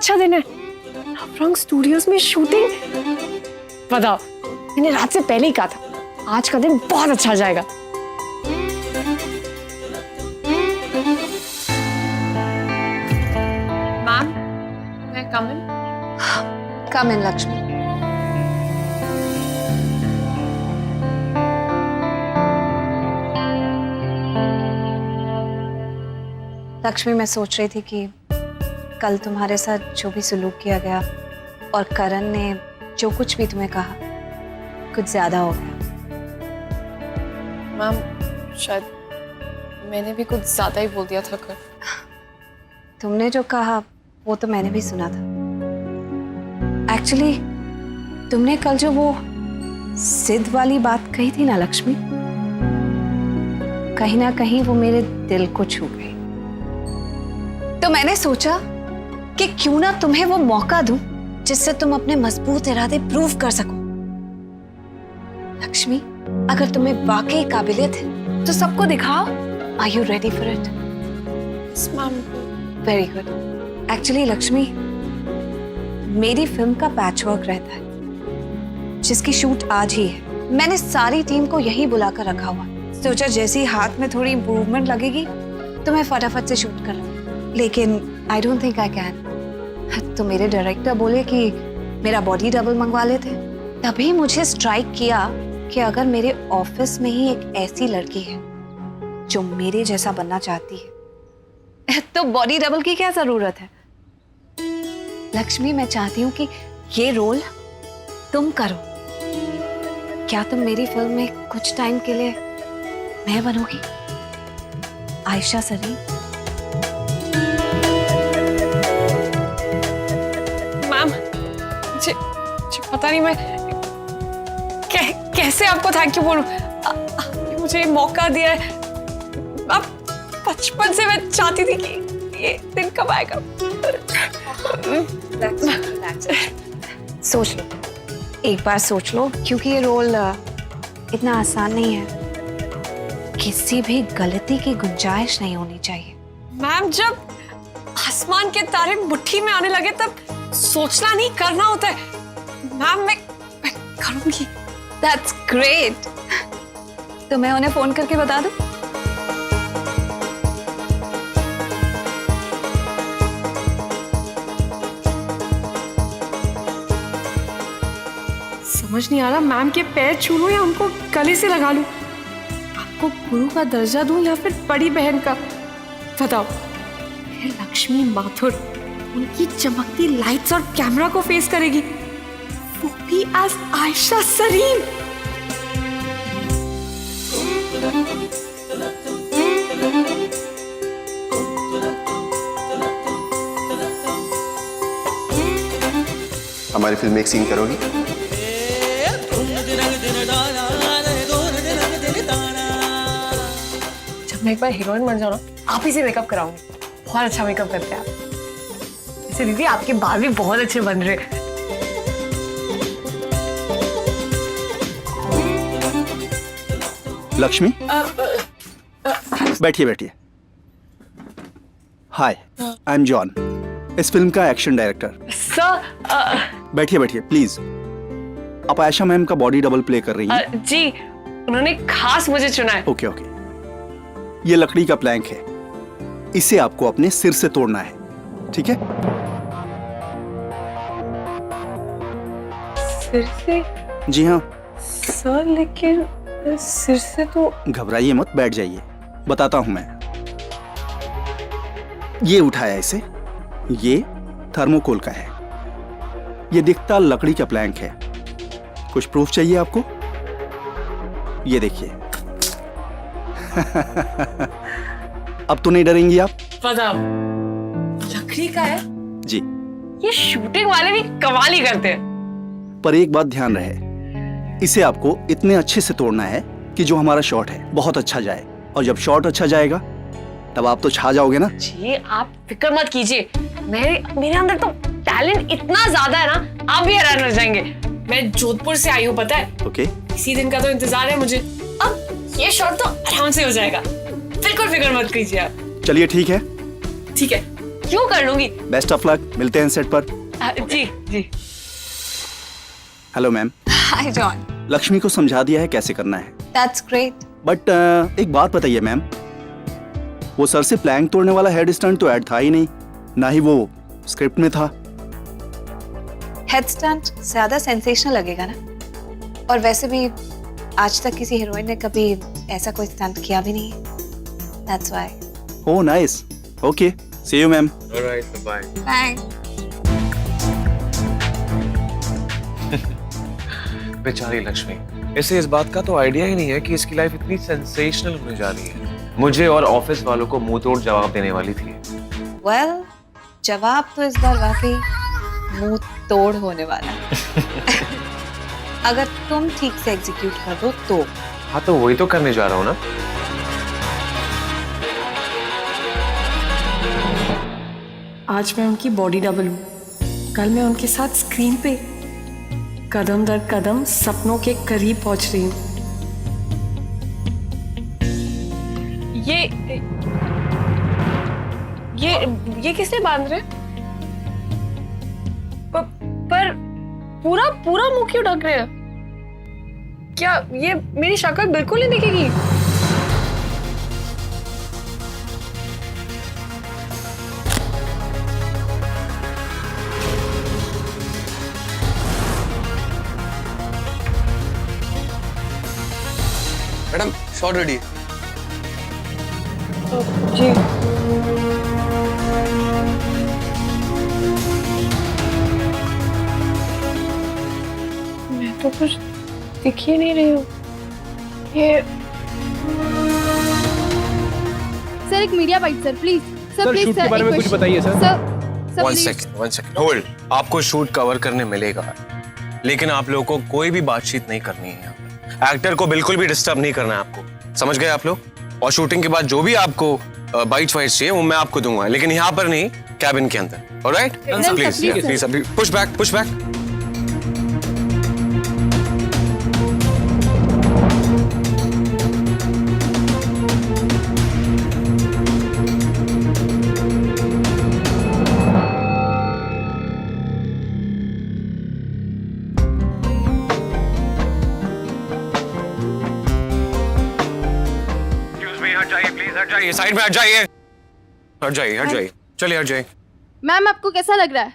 अच्छा दिन है, नवरंग स्टूडियोज में शूटिंग। बताओ, मैंने रात से पहले ही कहा था आज का दिन बहुत अच्छा जाएगा। मैम, मैं कम इन? कम इन लक्ष्मी। लक्ष्मी, मैं सोच रही थी कि कल तुम्हारे साथ जो भी सलूक किया गया और करण ने जो कुछ भी तुम्हें कहा, कुछ ज्यादा हो गया। मैम, शायद मैंने भी कुछ ज्यादा ही बोल दिया था कल। तुमने जो कहा वो तो मैंने भी सुना था। एक्चुअली तुमने कल जो वो सिद्ध वाली बात कही थी ना लक्ष्मी, कहीं ना कहीं वो मेरे दिल को छू गई। तो मैंने सोचा कि क्यों ना तुम्हें वो मौका दूं जिससे तुम अपने मजबूत इरादे प्रूव कर सको। लक्ष्मी, अगर तुम्हें वाकई काबिलियत है तो सबको दिखाओ। Are you ready for it? Yes ma'am. Very good. Actually Lakshmi, मेरी फिल्म का पैचवर्क रहता है जिसकी शूट आज ही है। मैंने सारी टीम को यही बुलाकर रखा हुआ। सोचा जैसे ही हाथ में थोड़ी इंप्रूवमेंट लगेगी तो मैं फटाफट से शूट कर लूँ, लेकिन I don't think I can. तो मेरे डायरेक्टर बोले कि मेरा बॉडी डबल मंगवा लेते। तभी मुझे स्ट्राइक किया कि अगर मेरे ऑफिस में ही एक ऐसी लड़की है जो मेरे जैसा बनना चाहती है तो बॉडी डबल की क्या जरूरत है। लक्ष्मी, मैं चाहती हूँ कि ये रोल तुम करो। क्या तुम मेरी फिल्म में कुछ टाइम के लिए मैं बनोगी? आयशा सरीन। मैम, मुझे पता नहीं मैं कैसे आपको थैंक यू बोलूं। आपने मुझे ये मौका दिया है। अब बचपन से मैं चाहती थी कि ये दिन कब आएगा। सोच लो, एक बार सोच लो, क्योंकि ये रोल इतना आसान नहीं है। किसी भी गलती की गुंजाइश नहीं होनी चाहिए। मैम, जब आसमान के तारे मुट्ठी में आने लगे तब सोचना नहीं, करना होता है। मैम, मैं करूंगी। That's great. तो मैं उन्हें फोन करके बता दूं? समझ नहीं आ रहा मैम के पैर छू लूं या उनको गले से लगा लूं। आपको गुरु का दर्जा दूं या फिर बड़ी बहन का? बताओ। फिर लक्ष्मी माथुर उनकी चमकती लाइट्स और कैमरा को फेस करेगी, वो भी एज आयशा सरीन। हमारी फिल्म में एक सीन करोगी? जब मैं एक बार हीरोइन बन जाऊँ ना, आप ही से मेकअप कराऊंगी। बहुत अच्छा मेकअप करते हैं आप। वैसे दीदी, आपके बाल भी बहुत अच्छे बन रहे हैं। लक्ष्मी, बैठिए बैठिए। हाय, आई एम जॉन, इस फिल्म का एक्शन डायरेक्टर। सर, बैठिए बैठिए प्लीज। आप आयशा मैम का बॉडी डबल प्ले कर रही हैं? जी, उन्होंने खास मुझे चुना है। Okay okay. ये लकड़ी का प्लैंक है, इसे आपको अपने सिर से तोड़ना है, ठीक है? सिर से? जी हाँ। सर, लेकिन सिर से तो। घबराइए मत, बैठ जाइए, बताता हूं मैं। ये उठाया इसे, ये थर्मोकोल का है, ये दिखता लकड़ी का प्लैंक है। कुछ प्रूफ चाहिए आपको? ये देखिए। अब तो नहीं डरेंगी आप? बताओ, लकड़ी का है? जी। ये शूटिंग वाले भी कमाल ही करते हैं। पर एक बात ध्यान रहे, इसे आपको इतने अच्छे से तोड़ना है कि जो हमारा शॉट है बहुत अच्छा जाए, और जब शॉट अच्छा जाएगा तब आप तो छा जाओगे ना। जी, आप फिक्र मत कीजिए, मेरे अंदर तो टैलेंट इतना ज्यादा है ना, आप भी हैरान हो जाएंगे। मैं जोधपुर से आई हूँ, पता है? ओके। इसी दिन का तो इंतजार है मुझे। अब ये शॉट तो आराम से हो जाएगा, बिल्कुल फिक्र मत कीजिए आप। चलिए ठीक है। ठीक है, क्यों कर लूंगी। बेस्ट ऑफ लक, मिलते हैं सेट पर। जी जी। Hello ma'am. Hi John. Lakshmi को समझा दिया है कैसे करना है, दैट्स ग्रेट। बट एक बात बताइए मैम, वो सर से प्लैंक तोड़ने वाला हेड स्टंट तो ऐड था ही नहीं, ना ही वो स्क्रिप्ट में था। हेड स्टंट ज्यादा सेंसेशनल लगेगा ना, और वैसे भी आज तक किसी हीरोइन ने कभी ऐसा कोई स्टंट किया भी नहीं है। That's why. Oh nice, okay, see you ma'am. Alright, bye. Bye. बेचारी लक्ष्मी, इसे इस बात का तो आइडिया ही नहीं है कि इसकी लाइफ इतनी सेंसेशनल होने जा रही है। मुझे और ऑफिस वालों को मुंह तोड़ जवाब देने वाली थी। वेल, जवाब तो इस बार वाकई मुंह तोड़ होने वाला है। अगर तुम ठीक से एग्जीक्यूट कर दो तो। हाँ, तो वही तो करने जा रहा हूँ ना। आज मैं उनकी बॉडी डबल हूँ, कल मैं उनके साथ स्क्रीन पे कदम दर कदम सपनों के करीब पहुंच रही हूँ। ये किसने बांध रहे? पर पूरा पूरा मुंह क्यों ढक रहे हैं? क्या ये मेरी शक्ल बिल्कुल नहीं दिखेगी? Madam shot ready. जी। मैं तो कुछ दिख ही नहीं रही हूँ। ये सर एक media byte sir please. Sir please shoot के बारे में कुछ बताइए sir. Sir one second hold. आपको शूट कवर करने मिलेगा, लेकिन आप लोगों को कोई भी बातचीत नहीं करनी है। एक्टर को बिल्कुल भी डिस्टर्ब नहीं करना है आपको, समझ गए आप लोग? और शूटिंग के बाद जो भी आपको बाइट्स वाइट्स चाहिए वो मैं आपको दूंगा, लेकिन यहाँ पर नहीं, कैबिन के अंदर। ऑलराइट, प्लीज अभी पुश बैक, पुश बैक। हट जाइए, साइड में हट जाइए, हट जाइए, हट जाइए, चलिए हट जाइए। मैम आपको कैसा लग रहा है?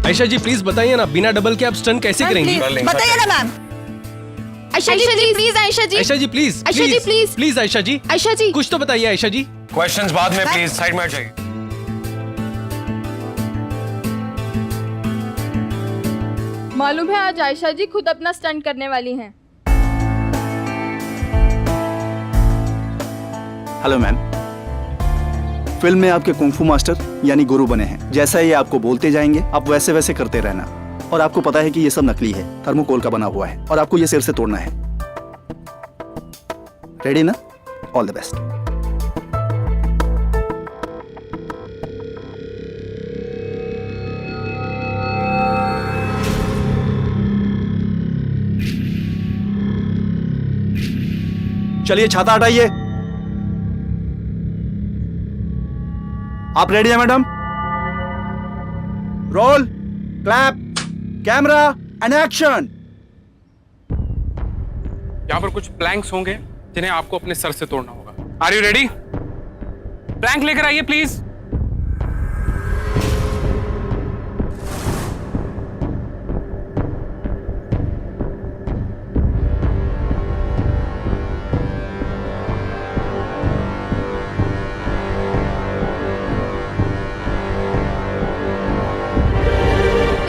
आयशा जी प्लीज बताइए ना, बिना डबल के आप स्टंट कैसे करेंगी? बताइए ना ma'am. Ayesha ji please, Ayesha ji. Ayesha ji please, Ayesha ji, please. Please Ayesha ji, Ayesha ji कुछ तो बताइए आयशा जी। क्वेश्चंस बाद में, प्लीज साइड में हट जाइए। मालूम है आज आयशा जी खुद अपना स्टंट करने वाली हैं। हेलो मैम, फिल्म में आपके कुंफू मास्टर यानी गुरु बने हैं। जैसा ये आपको बोलते जाएंगे आप वैसे वैसे करते रहना, और आपको पता है कि ये सब नकली है, थर्मोकोल का बना हुआ है, और आपको ये सिर से तोड़ना है। रेडी ना? All the best. चलिए छाता हटाइए। आप रेडी हैं madam? Roll, clap, camera and action. यहाँ पर कुछ प्लैंक्स होंगे जिन्हें आपको अपने सर से तोड़ना होगा। Are you ready? प्लैंक लेकर आइए प्लीज।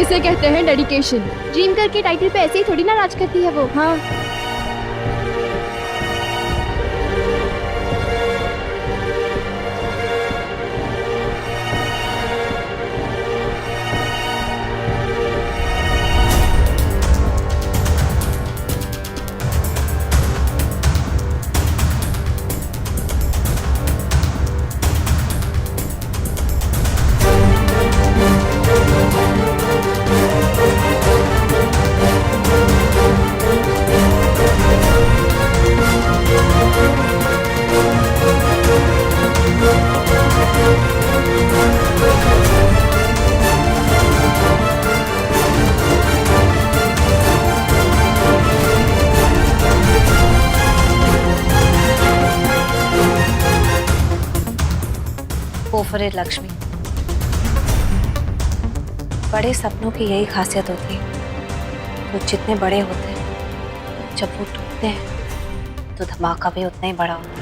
इसे कहते हैं डेडिकेशन। ड्रीम करके टाइटल पे ऐसे ही थोड़ी ना राज करती है वो। हाँ फॉर इट लक्ष्मी। बड़े सपनों की यही खासियत होती है, वो जितने बड़े होते हैं जब वो टूटते हैं तो धमाका भी उतना ही बड़ा होता है।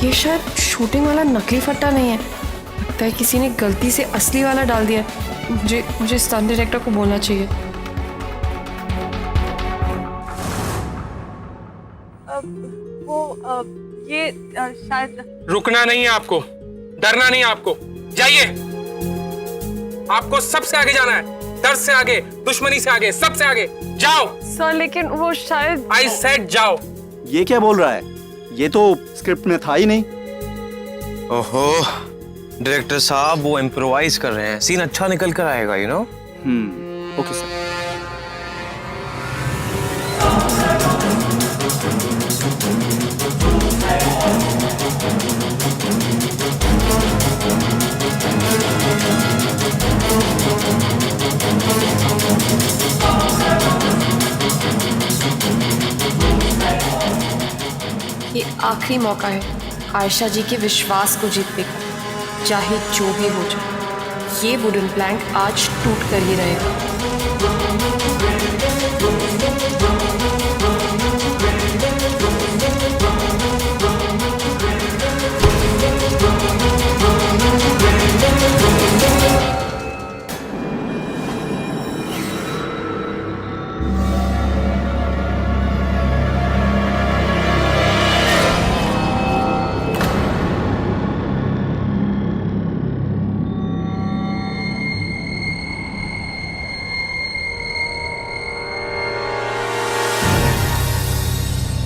ये शायद शूटिंग वाला नकली फट्टा नहीं है, लगता है किसी ने गलती से असली वाला डाल दिया है। मुझे स्टंट डायरेक्टर को बोलना चाहिए। ये शायद रुकना नहीं है आपको, डरना नहीं है आपको, जाइए। आपको सबसे आगे जाना है, डर से आगे, दुश्मनी से आगे, सबसे आगे जाओ। सर लेकिन वो शायद आई सेड जाओ। ये क्या बोल रहा है? ये तो स्क्रिप्ट में था ही नहीं। ओहो, डायरेक्टर साहब वो इम्प्रोवाइज कर रहे हैं, सीन अच्छा निकल कर आएगा, यू नो। Okay sir. ये आखिरी मौका है आयशा जी के विश्वास को जीतने का, चाहे जो भी हो जाए। ये वुडन प्लैंक आज टूट कर ही रहेगा।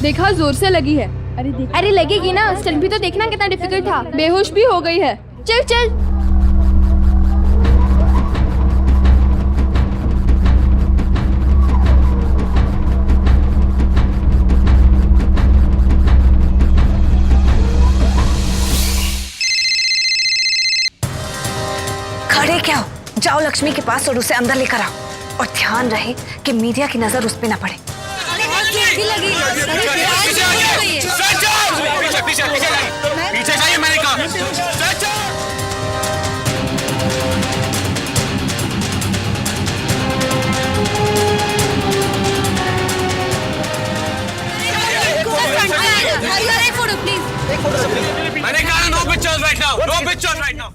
देखा, जोर से लगी है। अरे लगेगी ना, स्टंट भी तो देखना कितना डिफिकल्ट था। बेहोश भी हो गई है। चल चल। खड़े क्या हो? जाओ लक्ष्मी के पास और उसे अंदर लेकर आओ, और ध्यान रहे कि मीडिया की नजर उस पे ना पड़े। पीछे जाइए, मैंने कहा। मैंने कहा no pictures right now, no pictures right now.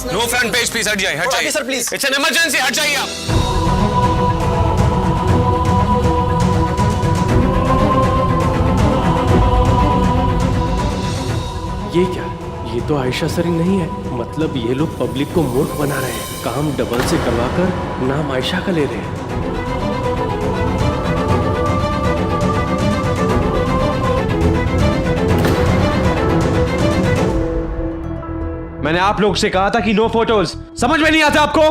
No front page please, हट जाइए, हट जाइए sir please. It's an emergency, हट जाइए आप। ये क्या? ये तो आयशा सरीन नहीं है। मतलब ये लोग पब्लिक को मूर्ख बना रहे हैं, काम डबल से करवाकर नाम आयशा का ले रहे हैं। मैंने आप लोग से कहा था कि नो फोटोज, समझ में नहीं आता आपको?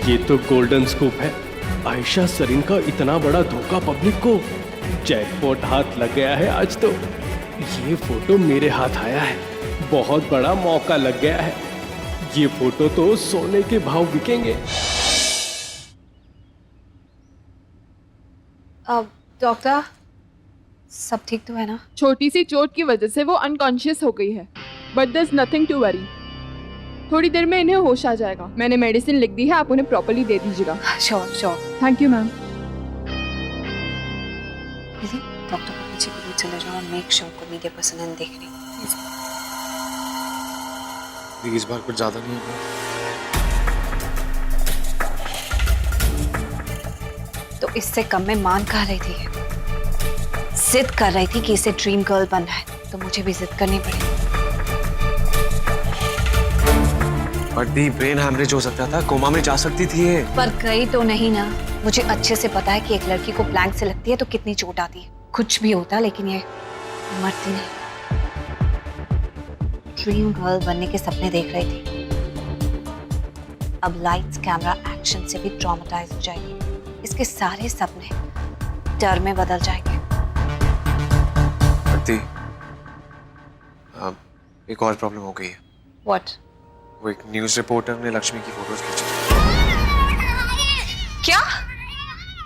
ये तो गोल्डन स्कूप है। आयशा सरीन का इतना बड़ा धोखा पब्लिक को। जैकपॉट हाथ लग गया है आज तो। ये फोटो मेरे हाथ आया है, बहुत बड़ा मौका लग गया है। ये फोटो तो सोने के भाव बिकेंगे। अब डॉक्टर, सब ठीक तो है ना? छोटी सी चोट की वजह से वो अनकॉन्शियस हो गई है, but there is nothing to worry. थोड़ी देर में इन्हें होश आ जाएगा। मैंने मेडिसिन लिख दी है, आप उन्हें प्रॉपर्ली दे दीजिएगा। Sure sure. Thank you ma'am. दीदी, डॉक्टर के पीछे भी चले जाओ और मेक श्योर को मीडिया पर्सन देख रही। इस बार कुछ ज्यादा नहीं होगा। इससे कम में मान कह रही थी, जिद कर रही थी कि इसे ड्रीम गर्ल बनना है, तो मुझे भी जिद करनी पड़ी। बट दी ब्रेन हैमरेज हो सकता था, कोमा में जा सकती थी ये। पर गई तो नहीं ना। मुझे अच्छे से पता है कि एक लड़की को प्लैंक से लगती है तो कितनी चोट आती है। कुछ भी होता, लेकिन ये मरती नहीं। ड्रीम गर्ल बनने के सपने देख रही थी, अब लाइट्स कैमरा एक्शन से भी ट्रॉमेटाइज हो जाएगी। इसके सारे सपने डर में बदल जाएंगे। दी, अब एक और प्रॉब्लम हो गई है। What? वो एक न्यूज रिपोर्टर ने लक्ष्मी की फोटोज खींची। क्या?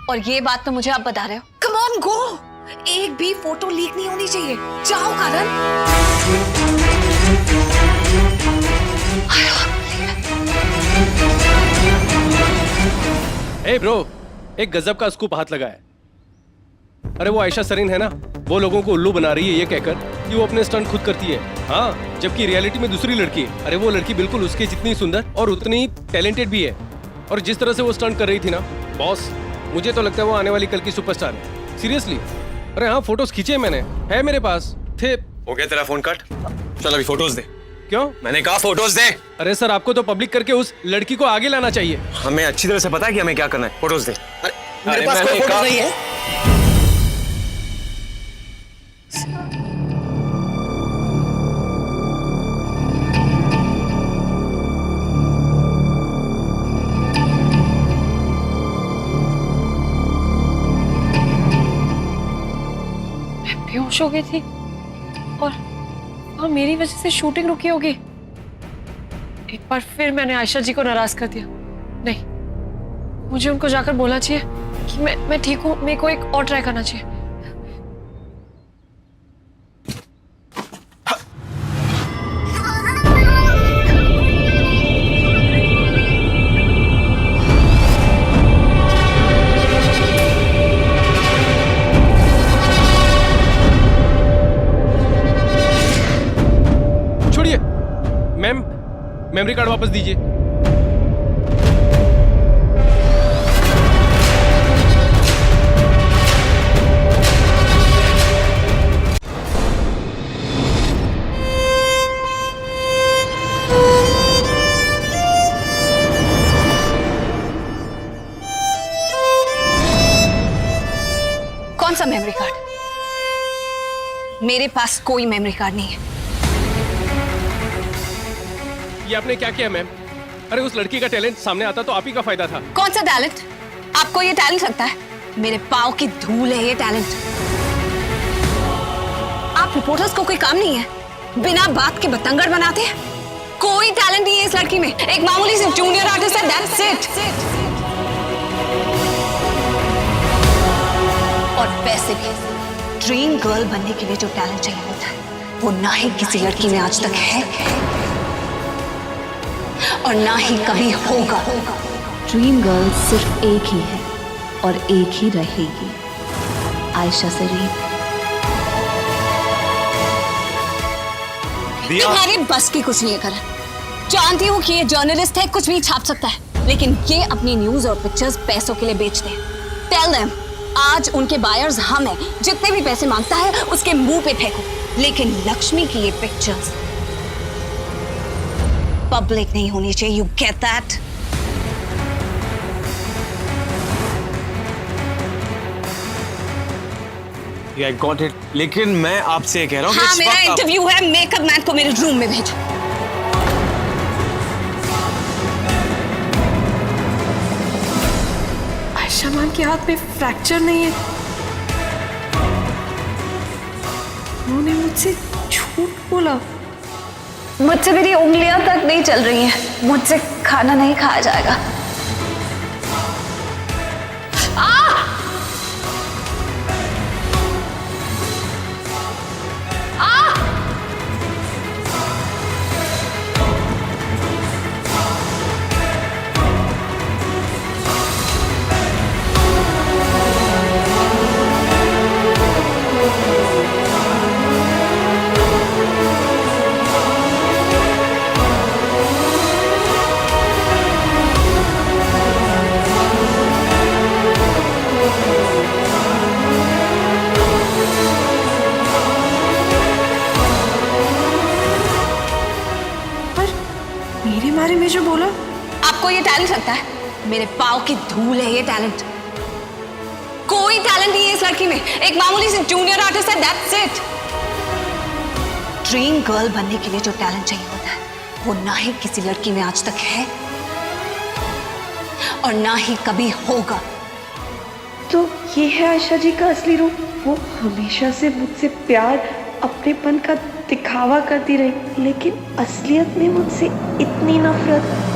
और ये बात तो मुझे आप बता रहे हो? Come on, go! एक भी फोटो लीक नहीं होनी चाहिए। जाओ कारण। ए ब्रो, एक गजब का स्कूप हाथ लगा है। अरे वो आयशा सरीन है ना, वो लोगों को उल्लू बना रही है ये कहकर कि वो अपने स्टंट खुद करती है। हाँ, जबकि रियलिटी में दूसरी लड़की है। अरे वो लड़की बिल्कुल उसके जितनी सुंदर और उतनी टैलेंटेड भी है। और जिस तरह से वो स्टंट कर रही थी ना बॉस, मुझे तो लगता है वो आने वाली कल की सुपरस्टार है। सीरियसली। अरे हाँ, फोटोज खींचे मैंने, है मेरे पास थे। हो गया तेरा फोन कट? चल अभी फोटोज दे। क्यों? मैंने कहा फोटोज दे। अरे सर, आपको तो पब्लिक करके उस लड़की को आगे लाना चाहिए। हमें अच्छी तरह से पता है कि हमें क्या करना है। फोटोज दे। मेरे पास कोई फोटो नहीं है। बेहोश हो गई थी और मेरी वजह से शूटिंग रुकी होगी। एक बार फिर मैंने आयशा जी को नाराज कर दिया। नहीं, मुझे उनको जाकर बोलना चाहिए कि मैं ठीक हूँ, मेरे को एक और ट्राई करना चाहिए। छोड़िए मैम, मेमोरी कार्ड वापस दीजिए। कौन सा मेमोरी कार्ड? मेरे पास कोई मेमोरी कार्ड नहीं है। ये आपने क्या किया मैम? अरे उस लड़की का टैलेंट सामने आता तो आप ही का फायदा था। कौन सा टैलेंट? आपको ये टैलेंट लगता है? मेरे पाँव की धूल है ये टैलेंट। आप रिपोर्टर्स को कोई काम नहीं है? बिना बात के बतंगड़ बनाते हैं। कोई टैलेंट नहीं है इस लड़की में। एक मामूली सी जूनियर आर्टिस्ट है, दैट्स इट। और पैसे भी। ड्रीम गर्ल बनने के लिए जो टैलेंट चाहिए होता है वो ना ही किसी लड़की में आज तक है और ना ही कभी होगा। ड्रीम गर्ल सिर्फ एक ही है और एक ही रहेगी, आयशा सरीन। तुम्हारे बस की कुछ नहीं है करण। जानती हूँ कि ये जर्नलिस्ट है, कुछ भी छाप सकता है, लेकिन ये अपनी न्यूज और पिक्चर्स पैसों के लिए बेचते हैं। टेल देम आज उनके बायर्स हम हैं। जितने भी पैसे मांगता है उसके मुंह पे फेंको। लेकिन लक्ष्मी की ये पिक्चर्स पब्लिक नहीं होनी चाहिए। You get that? I got it. लेकिन मैं आपसे कह रहा हूँ हाँ, मेरा इंटरव्यू है। मेकअप मैन को मेरे रूम में भेजो। आयशा मैम के हाथ में फ्रैक्चर नहीं है। उन्होंने मुझसे झूठ बोला। मुझसे मेरी उंगलियां तक नहीं चल रही हैं। मुझसे खाना नहीं खाया जाएगा। जो बोला। आपको ये टैलेंट लगता है? मेरे पाँव की धूल है ये टैलेंट। कोई टैलेंट नहीं है इस लड़की में, एक मामूली सी जूनियर आर्टिस्ट है, दैट्स इट। ड्रीम गर्ल बनने के लिए जो टैलेंट चाहिए होता है वो ना ही किसी लड़की में आज तक है और ना ही कभी होगा। तो ये है आयशा जी का असली रूप। वो हमेशा से मुझसे प्यार, अपनेपन का दिखावा करती रही, लेकिन असलियत में मुझसे इतनी नफरत।